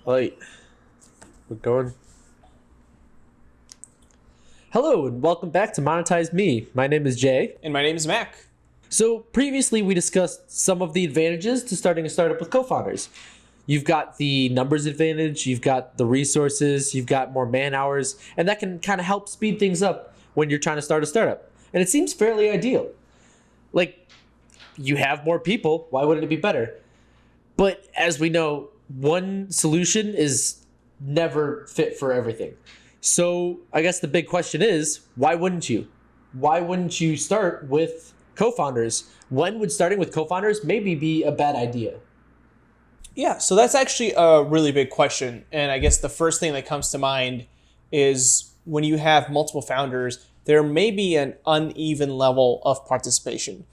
Right, we're going. Hello and welcome back to Monetize Me. My name is Jay. And my name is Mac. So previously we discussed some of the advantages to starting a startup with co-founders. You've got the numbers advantage, you've got the resources, you've got more man hours, and that can kind of help speed things up when you're trying to start a startup. And it seems fairly ideal. Like, you have more people, why wouldn't it be better? But as we know, one solution is never fit for everything. So I guess the big question is, why wouldn't you? Why wouldn't you start with co-founders? When would starting with co-founders maybe be a bad idea? Yeah, so that's actually a really big question. And I guess the first thing that comes to mind is when you have multiple founders, there may be an uneven level of participation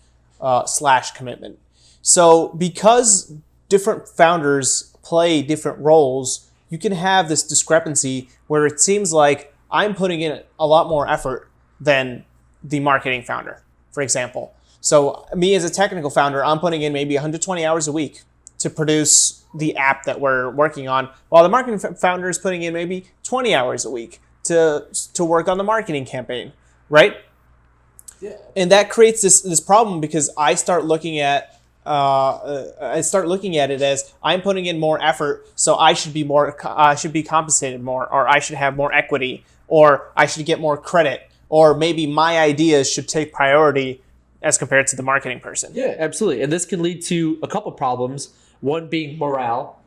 slash commitment. So because different founders play different roles, you can have this discrepancy where it seems like I'm putting in a lot more effort than the marketing founder, for example. So me as a technical founder, I'm putting in maybe 120 hours a week to produce the app that we're working on, while the marketing founder is putting in maybe 20 hours a week to work on the marketing campaign, right? Yeah. And that creates this problem because I start looking at it as I'm putting in more effort, so I should be compensated more, or I should have more equity, or I should get more credit, or maybe my ideas should take priority as compared to the marketing person. Yeah, absolutely. And this can lead to a couple problems. One being morale.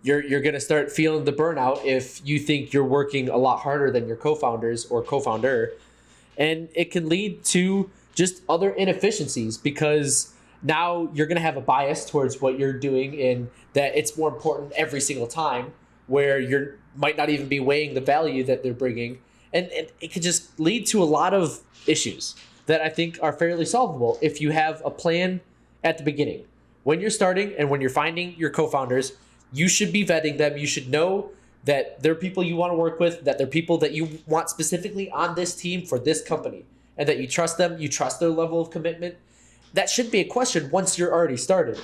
You're going to start feeling the burnout if you think you're working a lot harder than your co-founders or co-founder. And it can lead to just other inefficiencies because now you're going to have a bias towards what you're doing and that it's more important every single time, where you might not even be weighing the value that they're bringing. And it could just lead to a lot of issues that I think are fairly solvable if you have a plan at the beginning. When you're starting and when you're finding your co-founders, you should be vetting them. You should know that they're people you want to work with, that they're people that you want specifically on this team for this company, and that you trust them, you trust their level of commitment. That should be a question once you're already started.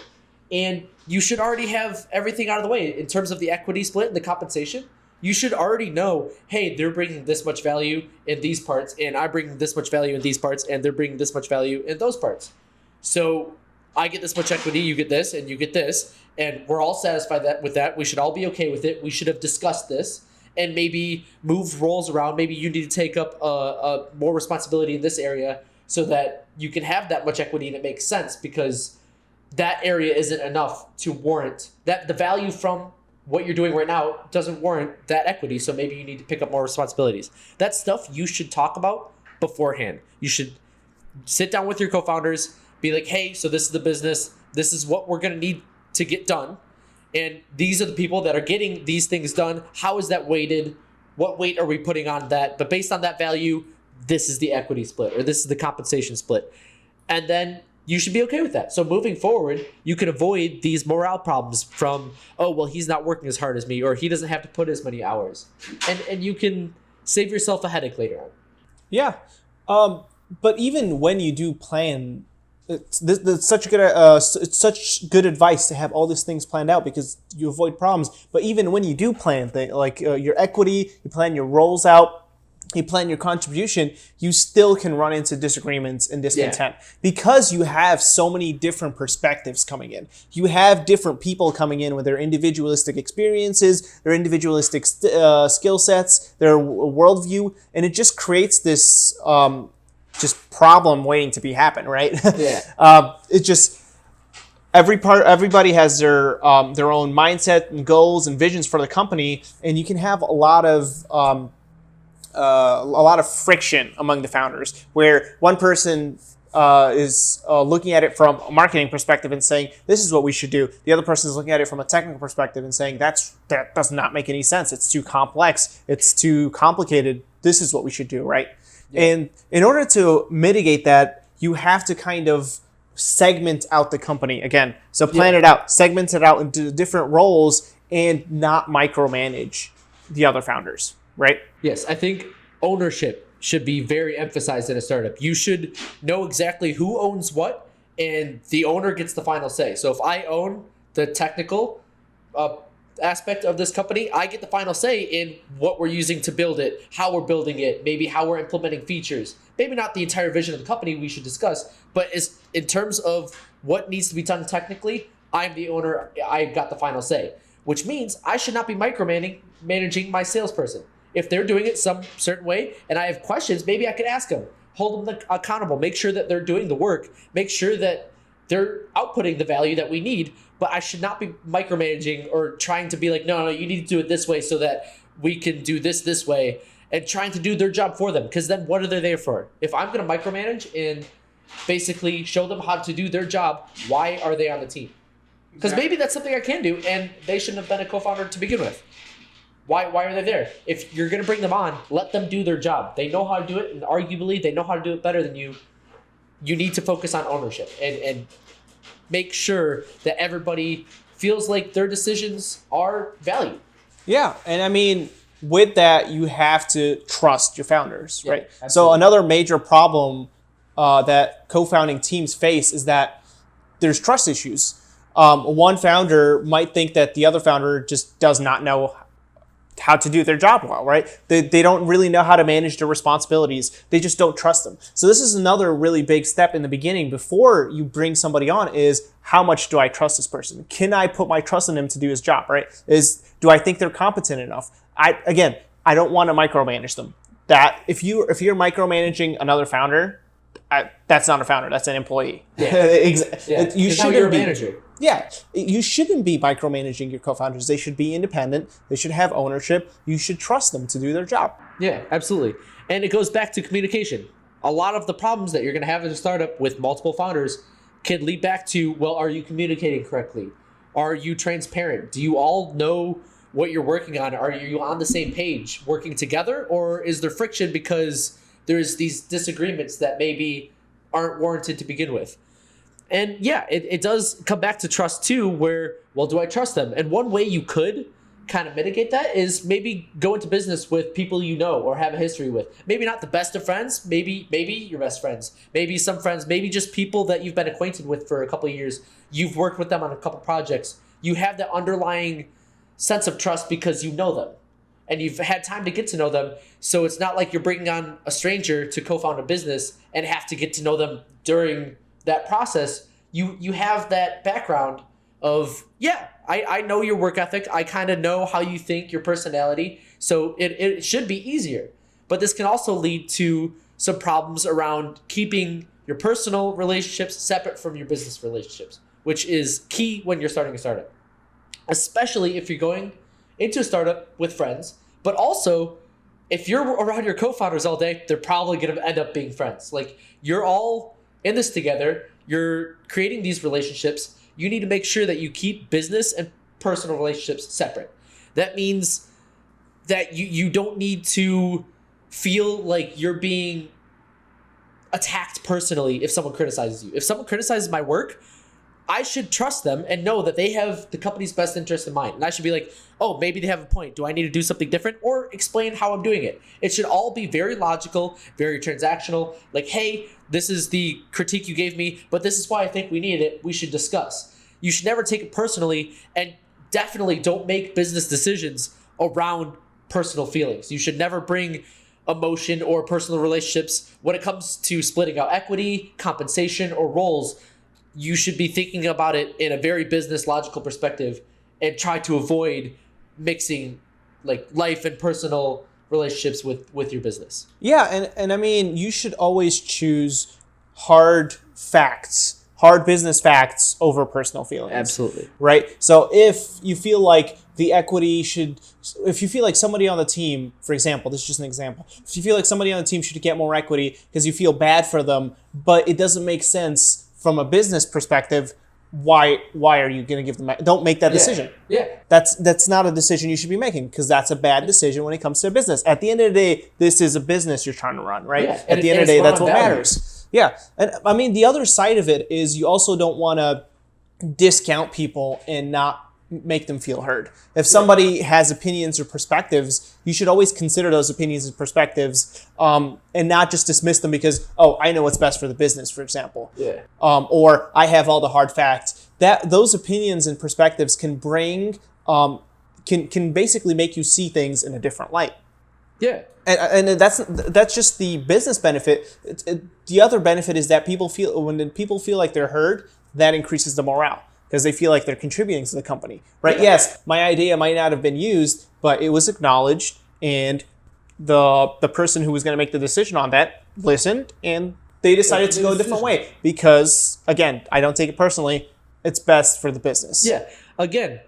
And you should already have everything out of the way in terms of the equity split and the compensation. You should already know, hey, they're bringing this much value in these parts, and I bring this much value in these parts, and they're bringing this much value in those parts. So I get this much equity, you get this, and you get this, and we're all satisfied with that. We should all be okay with it. We should have discussed this and maybe move roles around. Maybe you need to take up a more responsibility in this area so that you can have that much equity and it makes sense, because that area isn't enough to warrant that. The value from what you're doing right now doesn't warrant that equity, so maybe you need to pick up more responsibilities. That stuff you should talk about beforehand. You should sit down with your co-founders, be like, hey, so this is the business, this is what we're going to need to get done, and these are the people that are getting these things done. How is that weighted? What weight are we putting on that? But based on that value, this is the equity split, or this is the compensation split. And then you should be okay with that. So moving forward, you can avoid these morale problems from, oh, well, he's not working as hard as me, or he doesn't have to put as many hours. And you can save yourself a headache later on. Yeah. But even when you do plan, it's such good advice to have all these things planned out because you avoid problems. But even when you do plan things like your equity, you plan your roles out, you plan your contribution, you still can run into disagreements and discontent because you have so many different perspectives coming in. You have different people coming in with their individualistic experiences, their individualistic skill sets, their worldview, and it just creates this just problem waiting to be happen, right? Yeah. It just everybody has their own mindset and goals and visions for the company, and you can have a lot of friction among the founders, where one person is looking at it from a marketing perspective and saying, this is what we should do. The other person is looking at it from a technical perspective and saying, that does not make any sense. It's too complex. It's too complicated. This is what we should do, right? Yeah. And in order to mitigate that, you have to kind of segment out the company again. So plan it out, segment it out into different roles, and not micromanage the other founders, right? Yes, I think ownership should be very emphasized in a startup. You should know exactly who owns what, and the owner gets the final say. So if I own the technical aspect of this company, I get the final say in what we're using to build it, how we're building it, maybe how we're implementing features. Maybe not the entire vision of the company we should discuss, but in terms of what needs to be done technically, I'm the owner, I've got the final say, which means I should not be micromanaging my salesperson. If they're doing it some certain way and I have questions, maybe I could ask them, hold them accountable, make sure that they're doing the work, make sure that they're outputting the value that we need, but I should not be micromanaging or trying to be like, no, you need to do it this way so that we can do this way, and trying to do their job for them. Because then what are they there for? If I'm going to micromanage and basically show them how to do their job, why are they on the team? Because maybe that's something I can do, and they shouldn't have been a co-founder to begin with. Why are they there? If you're going to bring them on, let them do their job. They know how to do it, and arguably they know how to do it better than you. You need to focus on ownership and make sure that everybody feels like their decisions are valued. Yeah, and I mean, with that, you have to trust your founders, right? Absolutely. So another major problem that co-founding teams face is that there's trust issues. One founder might think that the other founder just does not know how to do their job well, right? They don't really know how to manage their responsibilities. They just don't trust them. So this is another really big step in the beginning before you bring somebody on is how much do I trust this person? Can I put my trust in him to do his job, right? Do I think they're competent enough? I don't want to micromanage them. That if you're micromanaging another founder, that's not a founder, that's an employee. Yeah. You shouldn't you're a be. manager. Yeah, you shouldn't be micromanaging your co-founders. They should be independent. They should have ownership. You should trust them to do their job. Yeah, absolutely. And it goes back to communication. A lot of the problems that you're going to have as a startup with multiple founders can lead back to, well, are you communicating correctly? Are you transparent? Do you all know what you're working on? Are you on the same page working together? Or is there friction because there's these disagreements that maybe aren't warranted to begin with? And yeah, it does come back to trust too, where, well, do I trust them? And one way you could kind of mitigate that is maybe go into business with people you know or have a history with. Maybe not the best of friends, maybe your best friends, maybe some friends, maybe just people that you've been acquainted with for a couple of years. You've worked with them on a couple projects. You have that underlying sense of trust because you know them and you've had time to get to know them. So it's not like you're bringing on a stranger to co-found a business and have to get to know them during that process. You have that background of, yeah, I know your work ethic. I kind of know how you think, your personality. So it should be easier. But this can also lead to some problems around keeping your personal relationships separate from your business relationships, which is key when you're starting a startup, especially if you're going into a startup with friends. But also, if you're around your co-founders all day, they're probably going to end up being friends. Like, you're all in this together. You're creating these relationships. You need to make sure that you keep business and personal relationships separate. That means that you don't need to feel like you're being attacked personally if someone criticizes you. If someone criticizes my work, I should trust them and know that they have the company's best interest in mind. And I should be like, oh, maybe they have a point. Do I need to do something different? Or explain how I'm doing it. It should all be very logical, very transactional. Like, hey, this is the critique you gave me, but this is why I think we needed it. We should discuss. You should never take it personally, and definitely don't make business decisions around personal feelings. You should never bring emotion or personal relationships when it comes to splitting out equity, compensation, or roles. You should be thinking about it in a very business logical perspective and try to avoid mixing like life and personal relationships with your business. Yeah, and I mean, you should always choose hard business facts over personal feelings. Absolutely. Right? So if you feel like if you feel like somebody on the team, for example, this is just an example, if you feel like somebody on the team should get more equity because you feel bad for them, but it doesn't make sense from a business perspective, why are you going to give them? Don't make that decision. Yeah. That's not a decision you should be making because that's a bad decision when it comes to a business. At the end of the day, this is a business you're trying to run, right? Yeah. At the end of the day, that's what matters. Yeah. And I mean, the other side of it is you also don't want to discount people and not make them feel heard. If somebody has opinions or perspectives, you should always consider those opinions and perspectives and not just dismiss them because, oh, I know what's best for the business, for example. Yeah. Or I have all the hard facts. Those opinions and perspectives can bring can basically make you see things in a different light. Yeah. And that's just the business benefit. The other benefit is that when people feel like they're heard, that increases the morale because they feel like they're contributing to the company, right? Yeah. Yes, my idea might not have been used, but it was acknowledged, and the person who was going to make the decision on that listened, and they decided to go a different way because, again, I don't take it personally. It's best for the business. Yeah. Again,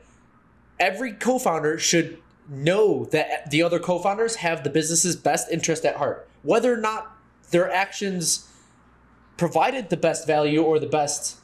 every co-founder should know that the other co-founders have the business's best interest at heart. Whether or not their actions provided the best value or the best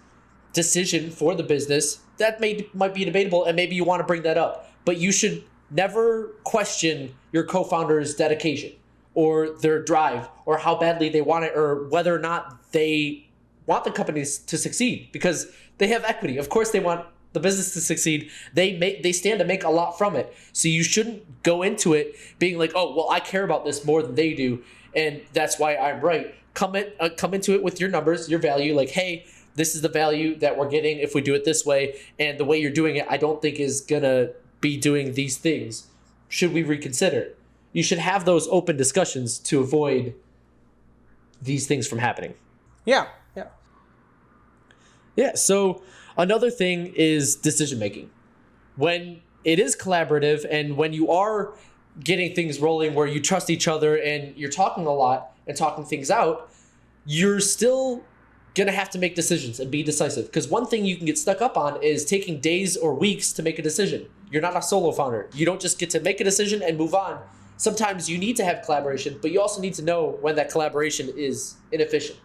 decision for the business, that might be debatable, and maybe you want to bring that up. But you should never question your co-founder's dedication or their drive or how badly they want it or whether or not they want the companies to succeed, because they have equity. Of course they want the business to succeed. They stand to make a lot from it. So you shouldn't go into it being like, oh, well, I care about this more than they do, and that's why I'm right. Come into it with your numbers, your value, like, hey, this is the value that we're getting if we do it this way, and the way you're doing it I don't think is gonna be doing these things. Should we reconsider? You should have those open discussions to avoid these things from happening. Yeah. Yeah, so another thing is decision making. When it is collaborative and when you are getting things rolling where you trust each other and you're talking a lot and talking things out, you're still going to have to make decisions and be decisive. Because one thing you can get stuck up on is taking days or weeks to make a decision. You're not a solo founder. You don't just get to make a decision and move on. Sometimes you need to have collaboration, but you also need to know when that collaboration is inefficient.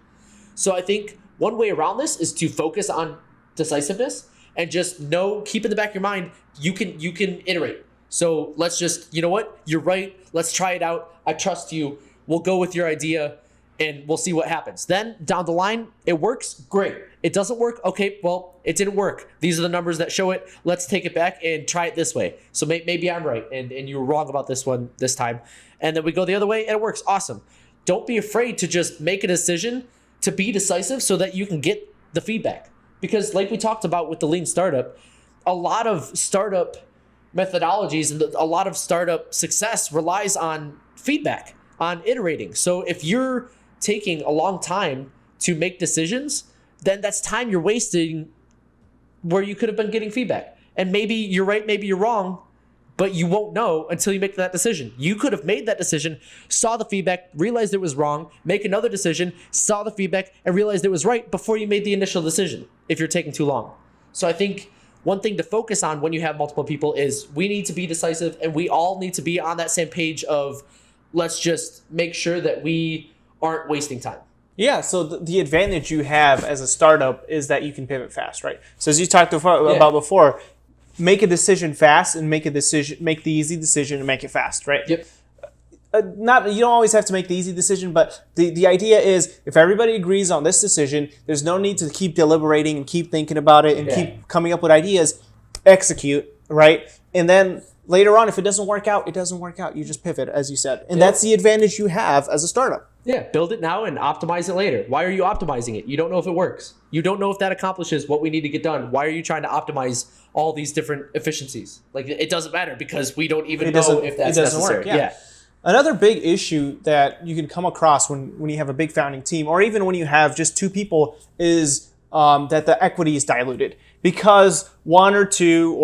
So I think one way around this is to focus on decisiveness and just keep in the back of your mind, you can iterate. So let's just, you know what? You're right. Let's try it out. I trust you. We'll go with your idea and we'll see what happens. Then down the line, it works. Great. It doesn't work. Okay, well, it didn't work. These are the numbers that show it. Let's take it back and try it this way. So maybe I'm right and you were wrong about this one this time. And then we go the other way and it works. Awesome. Don't be afraid to just make a decision, to be decisive so that you can get the feedback. Because like we talked about with the lean startup, a lot of startup methodologies and a lot of startup success relies on feedback, on iterating. So if you're taking a long time to make decisions, then that's time you're wasting where you could have been getting feedback. And maybe you're right, maybe you're wrong, but you won't know until you make that decision. You could have made that decision, saw the feedback, realized it was wrong, make another decision, saw the feedback, and realized it was right before you made the initial decision, if you're taking too long. So I think one thing to focus on when you have multiple people is we need to be decisive, and we all need to be on that same page of let's just make sure that we aren't wasting time. Yeah, so the advantage you have as a startup is that you can pivot fast, right? So as you talked about before, make a decision fast and make the easy decision and make it fast, right? Yep. You don't always have to make the easy decision, but the idea is if everybody agrees on this decision, there's no need to keep deliberating and keep thinking about it and keep coming up with ideas. Execute, right? And then later on, if it doesn't work out, it doesn't work out. You just pivot, as you said. And that's the advantage you have as a startup. Yeah, build it now and optimize it later. Why are you optimizing it? You don't know if it works. You don't know if that accomplishes what we need to get done. Why are you trying to optimize all these different efficiencies? Like, it doesn't matter because we don't even know if that's necessary. Work, yeah. Another big issue that you can come across when you have a big founding team, or even when you have just two people, is that the equity is diluted. Because one or two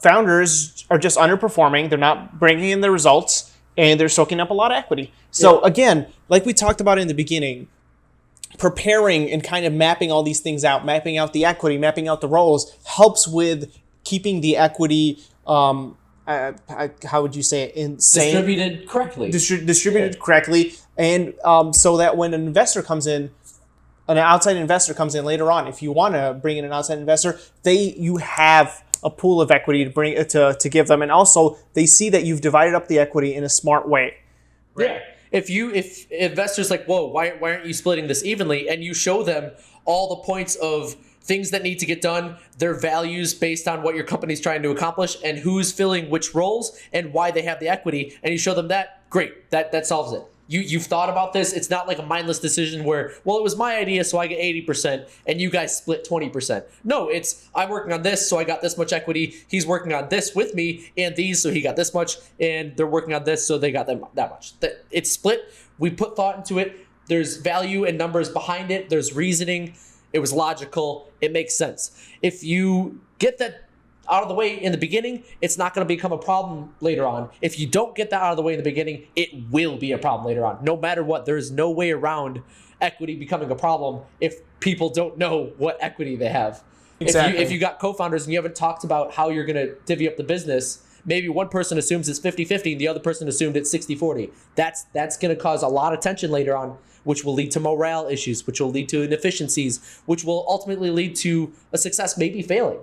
founders are just underperforming. They're not bringing in the results, and they're soaking up a lot of equity. So again, like we talked about in the beginning, preparing and kind of mapping all these things out, mapping out the equity, mapping out the roles, helps with keeping the equity, how would you say it, insane? Distributed correctly. Distributed correctly, and so that when an outside investor comes in later on, if you want to bring in an outside investor, you have a pool of equity to bring to give them, and also they see that you've divided up the equity in a smart way. Right? Yeah. If investors like, whoa, why aren't you splitting this evenly? And you show them all the points of things that need to get done, their values based on what your company's trying to accomplish, and who's filling which roles and why they have the equity, and you show them that, great, that solves it. You've thought about this. It's not like a mindless decision where, well, it was my idea, so I get 80%, and you guys split 20%. No, it's I'm working on this, so I got this much equity. He's working on this with me and these, so he got this much, and they're working on this, so they got that much. It's split. We put thought into it. There's value and numbers behind it. There's reasoning. It was logical. It makes sense. If you get that out of the way in the beginning, it's not going to become a problem later on. If you don't get that out of the way in the beginning, it will be a problem later on. No matter what, there is no way around equity becoming a problem if people don't know what equity they have. Exactly. If you got co-founders and you haven't talked about how you're going to divvy up the business, maybe one person assumes it's 50-50 and the other person assumed it's 60-40. That's going to cause a lot of tension later on, which will lead to morale issues, which will lead to inefficiencies, which will ultimately lead to a success maybe failing.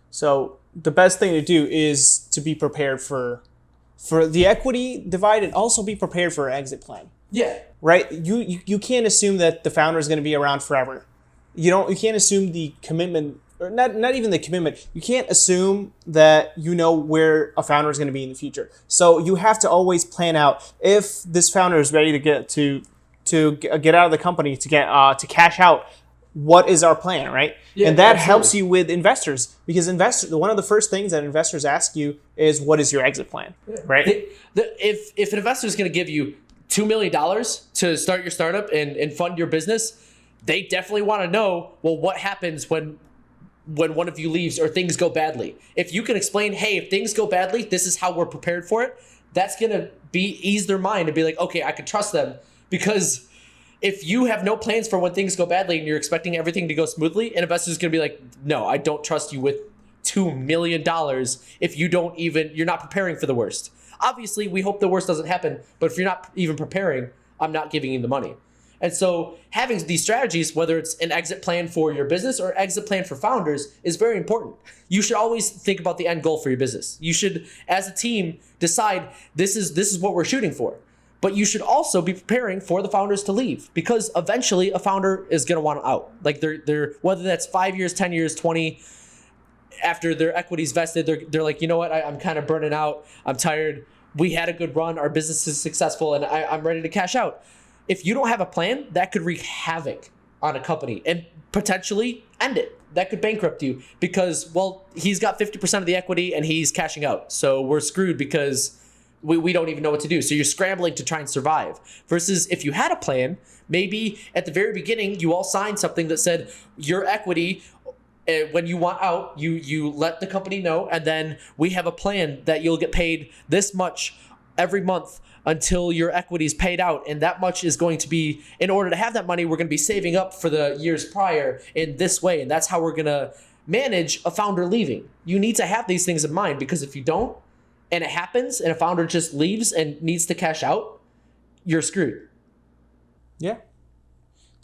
So the best thing to do is to be prepared for the equity divide and also be prepared for an exit plan. Yeah. Right? You can't assume that the founder is going to be around forever. You can't assume the commitment, or not even the commitment. You can't assume that you know where a founder is going to be in the future. So you have to always plan out if this founder is ready to get out of the company, to to cash out. What is our plan, right? Yeah, and that absolutely. helps you with investors, because one of the first things that investors ask you is, what is your exit plan, right? If an investor is going to give you $2 million to start your startup and fund your business, they definitely want to know, well, what happens when one of you leaves or things go badly. If you can explain, hey, if things go badly, this is how we're prepared for it, that's going to ease their mind and be like, okay, I can trust them. Because if you have no plans for when things go badly and you're expecting everything to go smoothly, an investor is going to be like, no, I don't trust you with $2 million if you're not preparing for the worst. Obviously, we hope the worst doesn't happen, but if you're not even preparing, I'm not giving you the money. And so having these strategies, whether it's an exit plan for your business or exit plan for founders, is very important. You should always think about the end goal for your business. You should, as a team, decide this is what we're shooting for. But you should also be preparing for the founders to leave, because eventually a founder is going to want out. Like they're whether that's 5 years, 10 years, 20, after their equity's vested, they're like, you know what, I'm kind of burning out. I'm tired. We had a good run. Our business is successful, and I'm ready to cash out. If you don't have a plan, that could wreak havoc on a company and potentially end it. That could bankrupt you because, well, he's got 50% of the equity and he's cashing out. So we're screwed because we don't even know what to do. So you're scrambling to try and survive. Versus if you had a plan, maybe at the very beginning, you all signed something that said your equity, when you want out, you let the company know, and then we have a plan that you'll get paid this much every month until your equity is paid out. And that much is going to be, in order to have that money, we're going to be saving up for the years prior in this way. And that's how we're going to manage a founder leaving. You need to have these things in mind, because if you don't, and it happens, and a founder just leaves and needs to cash out, you're screwed. Yeah.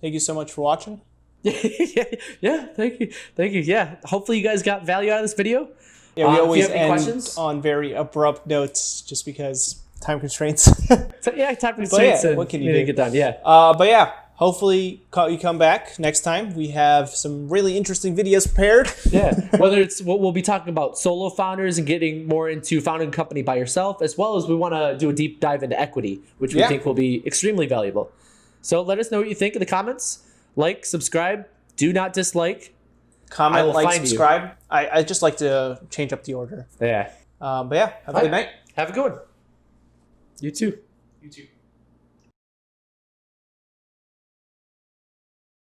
Thank you so much for watching. Yeah, thank you. Yeah, hopefully you guys got value out of this video. Yeah, we always end questions on very abrupt notes just because time constraints. Time constraints. What can you do? Get done? Yeah. But yeah, hopefully you come back next time. We have some really interesting videos prepared. Yeah, whether it's what we'll be talking about solo founders and getting more into founding a company by yourself, as well as we want to do a deep dive into equity, which we think will be extremely valuable. So let us know what you think in the comments. Like, subscribe, do not dislike. Comment, like, subscribe. I just like to change up the order. Yeah. But yeah, have a good night. Have a good one. You too. You too.